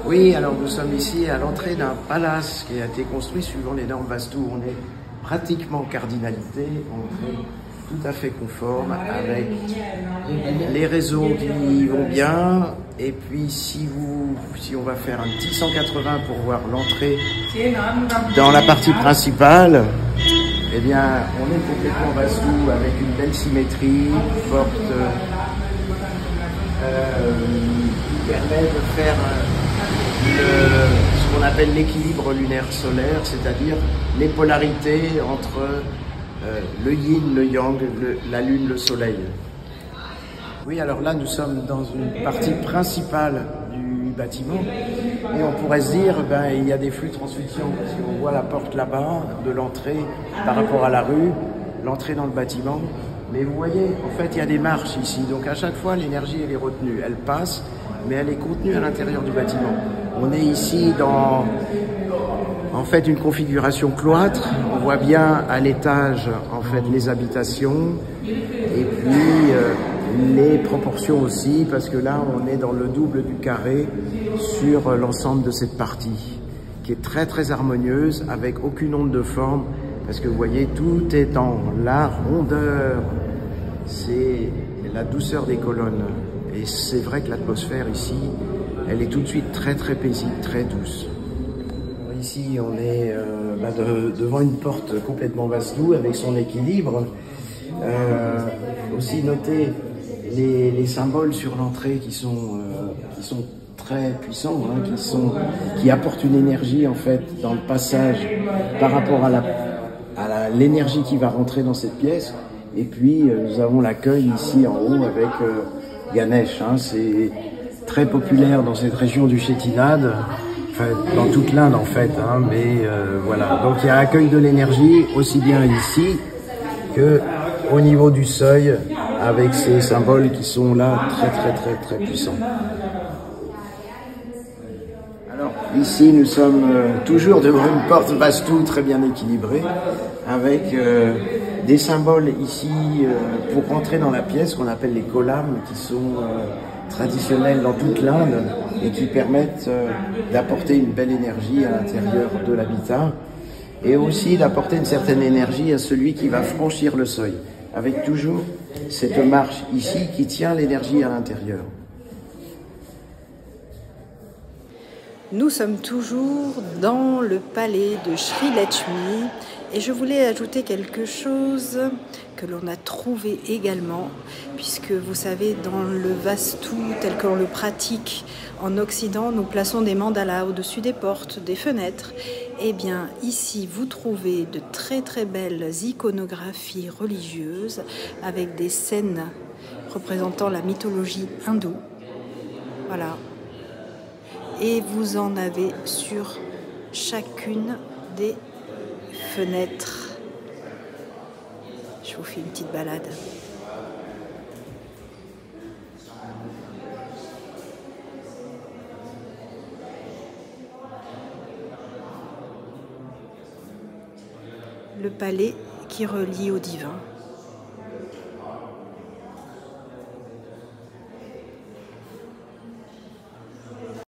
Oui, alors nous sommes ici à l'entrée d'un palace qui a été construit suivant les normes Vastu. On est pratiquement cardinalité, on est tout à fait conforme avec les réseaux qui vont bien. Et puis si on va faire un petit 180 pour voir l'entrée dans la partie principale, eh bien on est complètement Vastu avec une belle symétrie, forte, qui permet de faire ce qu'on appelle l'équilibre lunaire solaire, c'est-à-dire les polarités entre le yin, le yang, la lune, le soleil. Oui, alors là nous sommes dans une partie principale du bâtiment et on pourrait se dire, ben, il y a des flux de transmission. Si on voit la porte là-bas de l'entrée par rapport à la rue, l'entrée dans le bâtiment, mais vous voyez, en fait il y a des marches ici, donc à chaque fois l'énergie elle est retenue, elle passe, mais elle est contenue à l'intérieur du bâtiment. On est ici dans, en fait, une configuration cloître. On voit bien à l'étage, en fait, les habitations et puis les proportions aussi, parce que là, on est dans le double du carré sur l'ensemble de cette partie, qui est très, très harmonieuse, avec aucune onde de forme, parce que vous voyez, tout est en la rondeur. C'est la douceur des colonnes. Et c'est vrai que l'atmosphère ici, elle est tout de suite très très paisible, très douce. Alors ici, on est devant une porte complètement Vastu avec son équilibre. Aussi noter les symboles sur l'entrée qui sont très puissants, hein, qui apportent une énergie en fait dans le passage par rapport à l'énergie qui va rentrer dans cette pièce. Et puis nous avons l'accueil ici en haut avec Ganesh, hein, c'est très populaire dans cette région du Chettinad, enfin dans toute l'Inde en fait, hein, mais voilà. Donc il y a accueil de l'énergie aussi bien ici que au niveau du seuil avec ces symboles qui sont là très très très très puissants. Alors ici nous sommes toujours devant une porte Vastu très bien équilibrée avec des symboles ici pour rentrer dans la pièce qu'on appelle les kolam, qui sont traditionnels dans toute l'Inde et qui permettent d'apporter une belle énergie à l'intérieur de l'habitat et aussi d'apporter une certaine énergie à celui qui va franchir le seuil, avec toujours cette marche ici qui tient l'énergie à l'intérieur. Nous sommes toujours dans le palais de Sri Lakshmi et je voulais ajouter quelque chose que l'on a trouvé également, puisque vous savez, dans le Vastu tel qu'on le pratique en Occident, nous plaçons des mandalas au-dessus des portes, des fenêtres. Eh bien, ici, vous trouvez de très très belles iconographies religieuses avec des scènes représentant la mythologie hindoue. Voilà. Et vous en avez sur chacune des fenêtres. Je vous fais une petite balade. Le palais qui relie au divin.